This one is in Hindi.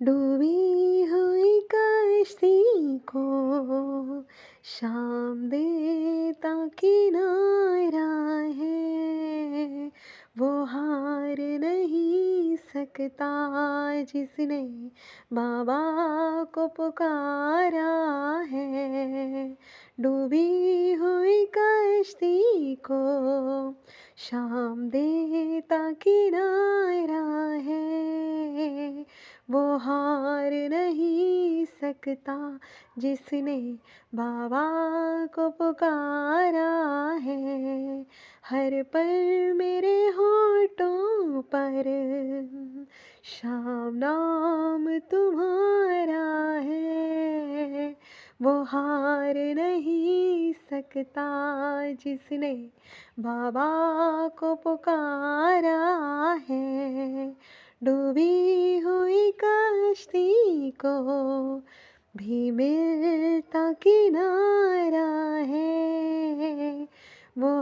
डूबी हुई कश्ती को शाम देता किनारा है। वो हार नहीं सकता जिसने बाबा को पुकारा है। डूबी हुई कश्ती को शाम देता किनारा है। वो हार नहीं सकता जिसने बाबा को पुकारा है। हर पल मेरे होठों पर शाम नाम तुम्हारा है। वो हार नहीं सकता जिसने बाबा को पुकारा है। डूबी हुई कश्ती को भी मिलता किनारा है। वो